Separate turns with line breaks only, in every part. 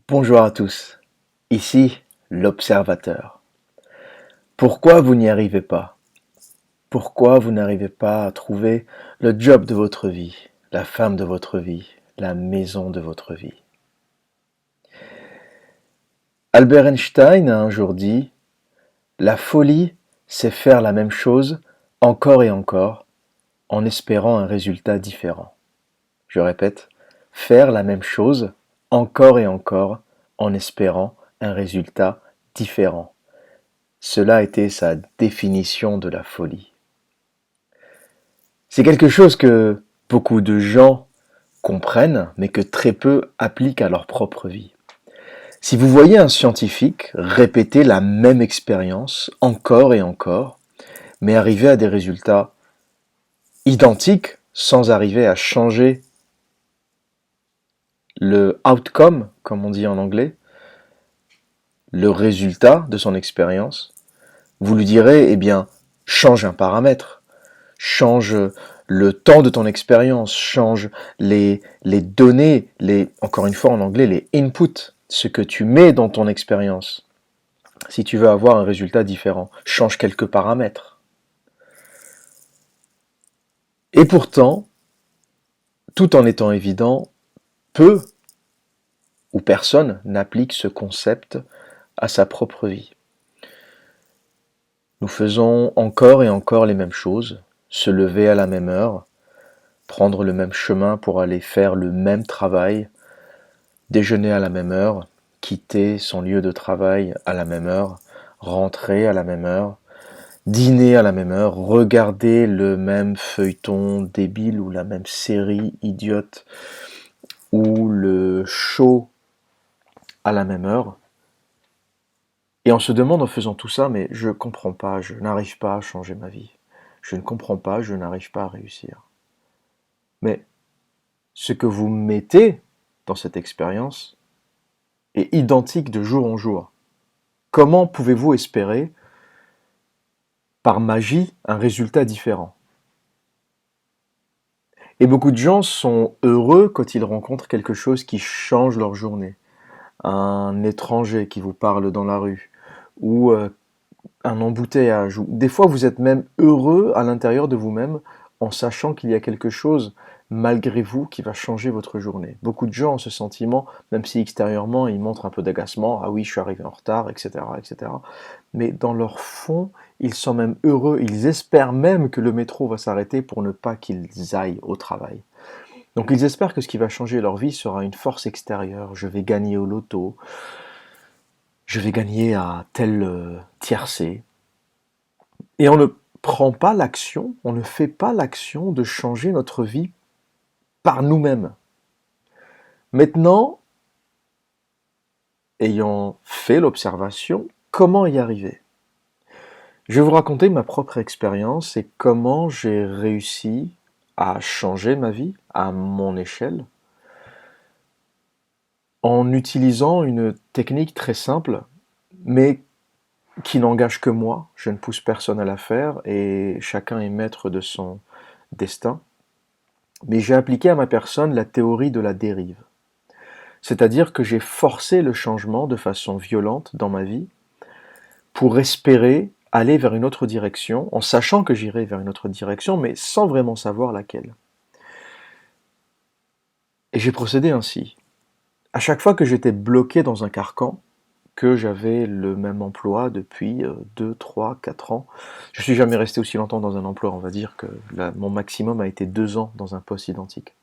Bonjour à tous, ici l'observateur. Pourquoi vous n'y arrivez pas? Pourquoi vous n'arrivez pas à trouver le job de votre vie, la femme de votre vie, la maison de votre vie? Albert Einstein a un jour dit: la folie, c'est faire la même chose encore et encore en espérant un résultat différent. Je répète, faire la même chose encore et encore en espérant un résultat différent. Cela était sa définition de la folie. C'est quelque chose que beaucoup de gens comprennent, mais que très peu appliquent à leur propre vie. Si vous voyez un scientifique répéter la même expérience encore et encore, mais arriver à des résultats identiques sans arriver à changer le outcome, comme on dit en anglais, le résultat de son expérience, vous lui direz, eh bien, change un paramètre, change le temps de ton expérience, change les données, encore une fois en anglais, les inputs, ce que tu mets dans ton expérience. Si tu veux avoir un résultat différent, change quelques paramètres. Et pourtant, tout en étant évident, peu ou personne n'applique ce concept à sa propre vie. Nous faisons encore et encore les mêmes choses, se lever à la même heure, prendre le même chemin pour aller faire le même travail, déjeuner à la même heure, quitter son lieu de travail à la même heure, rentrer à la même heure, dîner à la même heure, regarder le même feuilleton débile ou la même série idiote ou le show à la même heure. Et on se demande en faisant tout ça, mais je comprends pas, je n'arrive pas à changer ma vie. Je ne comprends pas, je n'arrive pas à réussir. Mais ce que vous mettez dans cette expérience est identique de jour en jour. Comment pouvez-vous espérer, par magie, un résultat différent? Et beaucoup de gens sont heureux quand ils rencontrent quelque chose qui change leur journée. Un étranger qui vous parle dans la rue, ou un embouteillage, ou des fois vous êtes même heureux à l'intérieur de vous-même en sachant qu'il y a quelque chose malgré vous qui va changer votre journée. Beaucoup de gens ont ce sentiment, même si extérieurement ils montrent un peu d'agacement, ah oui je suis arrivé en retard, etc., etc. Mais dans leur fond, ils sont même heureux, ils espèrent même que le métro va s'arrêter pour ne pas qu'ils aillent au travail. Donc ils espèrent que ce qui va changer leur vie sera une force extérieure. Je vais gagner au loto, je vais gagner à tel tiercé. Et on ne prend pas l'action, on ne fait pas l'action de changer notre vie par nous-mêmes. Maintenant, ayant fait l'observation, comment y arriver? Je vais vous raconter ma propre expérience et comment j'ai réussi à changer ma vie à mon échelle en utilisant une technique très simple, mais qui n'engage que moi. Je ne pousse personne à la faire et chacun est maître de son destin. Mais j'ai appliqué à ma personne la théorie de la dérive. C'est-à-dire que j'ai forcé le changement de façon violente dans ma vie pour espérer aller vers une autre direction, en sachant que j'irai vers une autre direction, mais sans vraiment savoir laquelle. Et j'ai procédé ainsi. À chaque fois que j'étais bloqué dans un carcan, que j'avais le même emploi depuis 2, 3, 4 ans. Je suis jamais resté aussi longtemps dans un emploi, on va dire que mon maximum a été 2 ans dans un poste identique,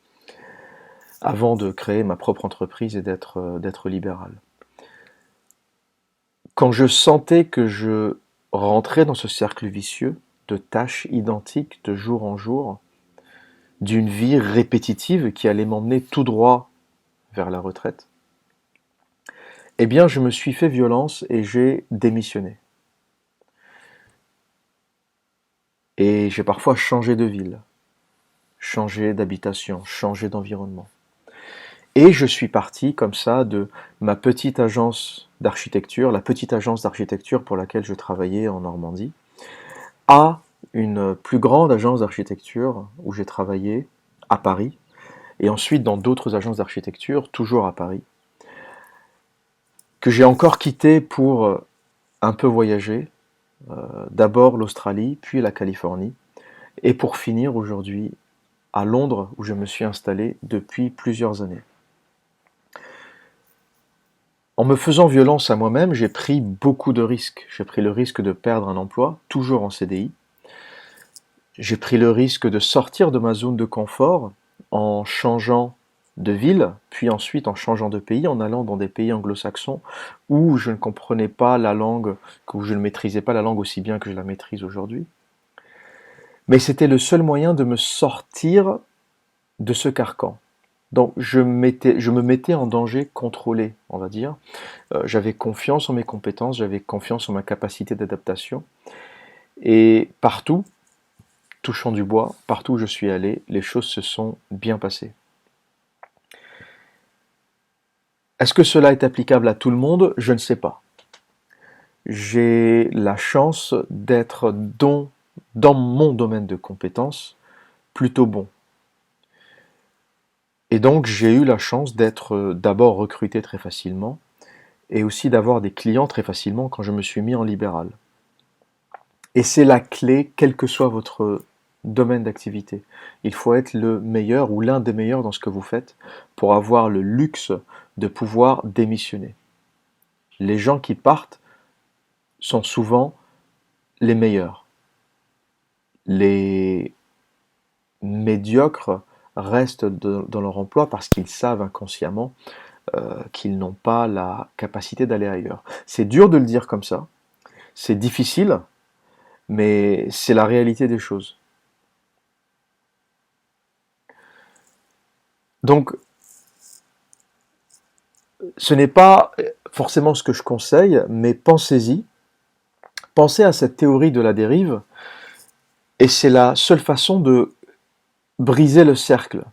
avant de créer ma propre entreprise et d'être libéral. Quand je sentais que je rentrais dans ce cercle vicieux de tâches identiques de jour en jour, d'une vie répétitive qui allait m'emmener tout droit vers la retraite, eh bien je me suis fait violence et j'ai démissionné. Et j'ai parfois changé de ville, changé d'habitation, changé d'environnement. Et je suis parti comme ça de ma petite agence d'architecture, la petite agence d'architecture pour laquelle je travaillais en Normandie, à une plus grande agence d'architecture où j'ai travaillé à Paris, et ensuite dans d'autres agences d'architecture, toujours à Paris. que j'ai encore quitté pour un peu voyager, d'abord l'Australie, puis la Californie, et pour finir aujourd'hui à Londres, où je me suis installé depuis plusieurs années. En me faisant violence à moi-même, j'ai pris beaucoup de risques. J'ai pris le risque de perdre un emploi, toujours en CDI. J'ai pris le risque de sortir de ma zone de confort en changeant de ville, puis ensuite en changeant de pays, en allant dans des pays anglo-saxons où je ne comprenais pas la langue, où je ne maîtrisais pas la langue aussi bien que je la maîtrise aujourd'hui. Mais c'était le seul moyen de me sortir de ce carcan. Donc je me mettais en danger contrôlé, on va dire. J'avais confiance en mes compétences, j'avais confiance en ma capacité d'adaptation. Et partout, touchant du bois, partout où je suis allé, les choses se sont bien passées. Est-ce que cela est applicable à tout le monde? Je ne sais pas. J'ai la chance d'être dans mon domaine de compétences plutôt bon. Et donc j'ai eu la chance d'être d'abord recruté très facilement et aussi d'avoir des clients très facilement quand je me suis mis en libéral. Et c'est la clé, quel que soit votre domaine d'activité. Il faut être le meilleur ou l'un des meilleurs dans ce que vous faites pour avoir le luxe de pouvoir démissionner. Les gens qui partent sont souvent les meilleurs. Les médiocres restent dans leur emploi parce qu'ils savent inconsciemment qu'ils n'ont pas la capacité d'aller ailleurs. C'est dur de le dire comme ça, c'est difficile, mais c'est la réalité des choses. Donc, ce n'est pas forcément ce que je conseille, mais pensez-y, pensez à cette théorie de la dérive, et c'est la seule façon de briser le cercle,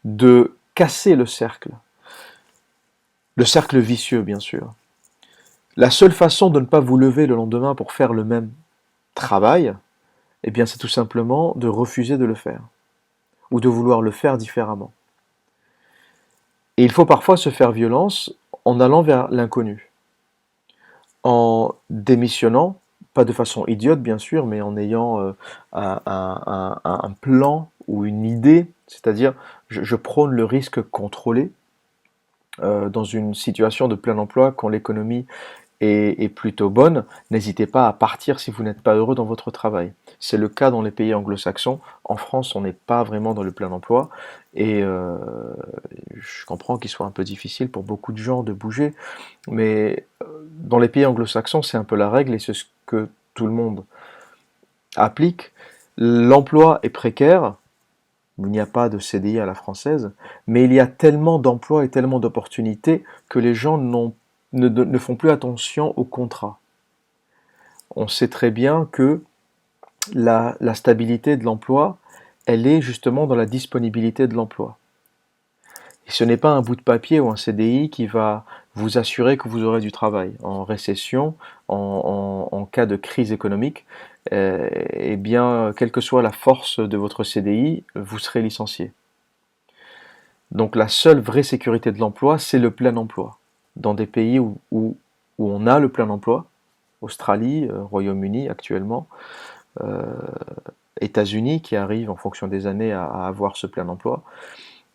de casser le cercle vicieux bien sûr. La seule façon de ne pas vous lever le lendemain pour faire le même travail, eh bien c'est tout simplement de refuser de le faire, ou de vouloir le faire différemment. Et il faut parfois se faire violence en allant vers l'inconnu, en démissionnant, pas de façon idiote bien sûr, mais en ayant un plan ou une idée, c'est-à-dire je prône le risque contrôlé dans une situation de plein emploi quand l'économie est plutôt bonne, n'hésitez pas à partir si vous n'êtes pas heureux dans votre travail. C'est le cas dans les pays anglo-saxons. En France, on n'est pas vraiment dans le plein emploi et je comprends qu'il soit un peu difficile pour beaucoup de gens de bouger, mais dans les pays anglo-saxons, c'est un peu la règle et c'est ce que tout le monde applique. L'emploi est précaire, il n'y a pas de CDI à la française, mais il y a tellement d'emplois et tellement d'opportunités que les gens ne font plus attention au contrat. On sait très bien que la stabilité de l'emploi, elle est justement dans la disponibilité de l'emploi. Et ce n'est pas un bout de papier ou un CDI qui va vous assurer que vous aurez du travail. En récession, en cas de crise économique, eh bien, quelle que soit la force de votre CDI, vous serez licencié. Donc la seule vraie sécurité de l'emploi, c'est le plein emploi. Dans des pays où on a le plein emploi, Australie, Royaume-Uni actuellement, euh, États-Unis qui arrivent en fonction des années à avoir ce plein emploi,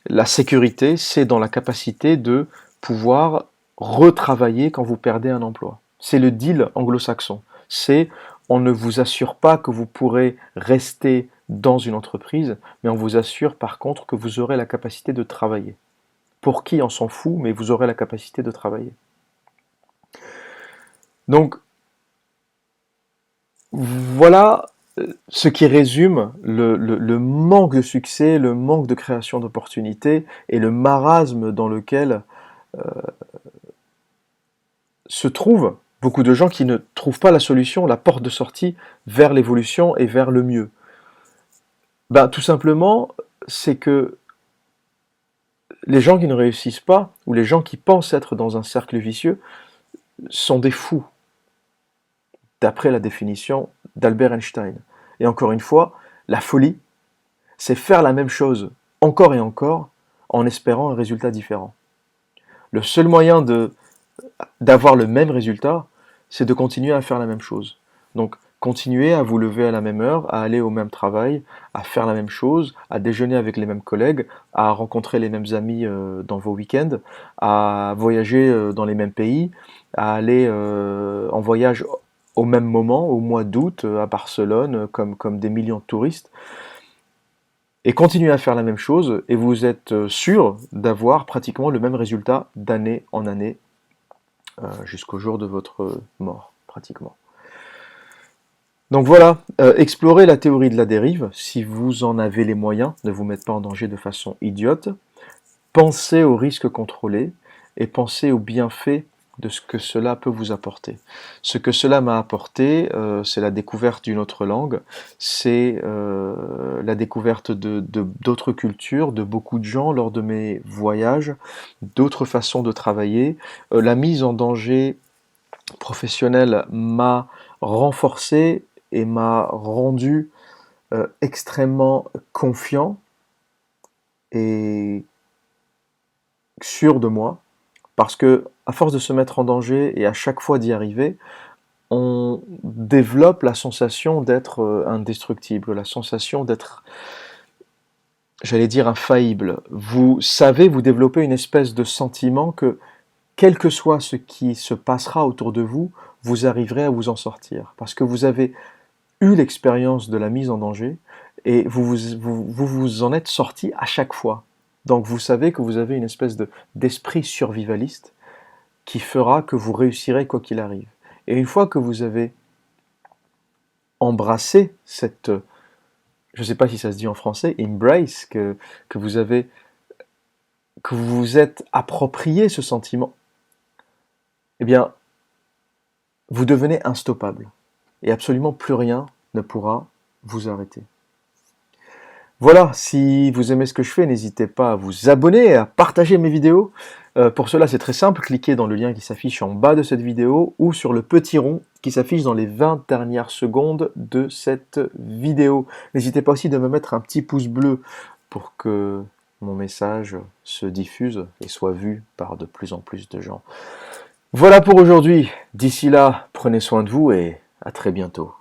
la sécurité, c'est dans la capacité de pouvoir retravailler quand vous perdez un emploi. C'est le deal anglo-saxon. C'est on ne vous assure pas que vous pourrez rester dans une entreprise, mais on vous assure par contre que vous aurez la capacité de travailler. Pour qui, on s'en fout, mais vous aurez la capacité de travailler. Donc, voilà ce qui résume le manque de succès, le manque de création d'opportunités et le marasme dans lequel se trouvent beaucoup de gens qui ne trouvent pas la solution, la porte de sortie vers l'évolution et vers le mieux. Ben, tout simplement, c'est que les gens qui ne réussissent pas, ou les gens qui pensent être dans un cercle vicieux, sont des fous, d'après la définition d'Albert Einstein. Et encore une fois, la folie, c'est faire la même chose encore et encore en espérant un résultat différent. Le seul moyen de d'avoir le même résultat, c'est de continuer à faire la même chose. Donc, continuez à vous lever à la même heure, à aller au même travail, à faire la même chose, à déjeuner avec les mêmes collègues, à rencontrer les mêmes amis dans vos week-ends, à voyager dans les mêmes pays, à aller en voyage au même moment, au mois d'août, à Barcelone, comme des millions de touristes. Et continuez à faire la même chose, et vous êtes sûr d'avoir pratiquement le même résultat d'année en année, jusqu'au jour de votre mort, pratiquement. Donc voilà, explorez la théorie de la dérive, si vous en avez les moyens, ne vous mettez pas en danger de façon idiote. Pensez aux risques contrôlés et pensez aux bienfaits de ce que cela peut vous apporter. Ce que cela m'a apporté, c'est la découverte d'une autre langue, c'est la découverte d'autres cultures, de beaucoup de gens lors de mes voyages, d'autres façons de travailler. La mise en danger professionnelle m'a renforcé et m'a rendu extrêmement confiant et sûr de moi, parce que à force de se mettre en danger et à chaque fois d'y arriver, on développe la sensation d'être indestructible, la sensation d'être, j'allais dire, infaillible. Vous savez, vous développez une espèce de sentiment que, quel que soit ce qui se passera autour de vous, vous arriverez à vous en sortir. Parce que vous avez eu l'expérience de la mise en danger et vous en êtes sorti à chaque fois. Donc vous savez que vous avez une espèce d'esprit survivaliste qui fera que vous réussirez quoi qu'il arrive. Et une fois que vous avez embrassé cette, je ne sais pas si ça se dit en français, embrace, que vous avez, que vous vous êtes approprié ce sentiment, eh bien, vous devenez instoppable. Et absolument plus rien ne pourra vous arrêter. Voilà, si vous aimez ce que je fais, n'hésitez pas à vous abonner et à partager mes vidéos. Pour cela, c'est très simple, cliquez dans le lien qui s'affiche en bas de cette vidéo ou sur le petit rond qui s'affiche dans les 20 dernières secondes de cette vidéo. N'hésitez pas aussi de me mettre un petit pouce bleu pour que mon message se diffuse et soit vu par de plus en plus de gens. Voilà pour aujourd'hui. D'ici là, prenez soin de vous et à très bientôt.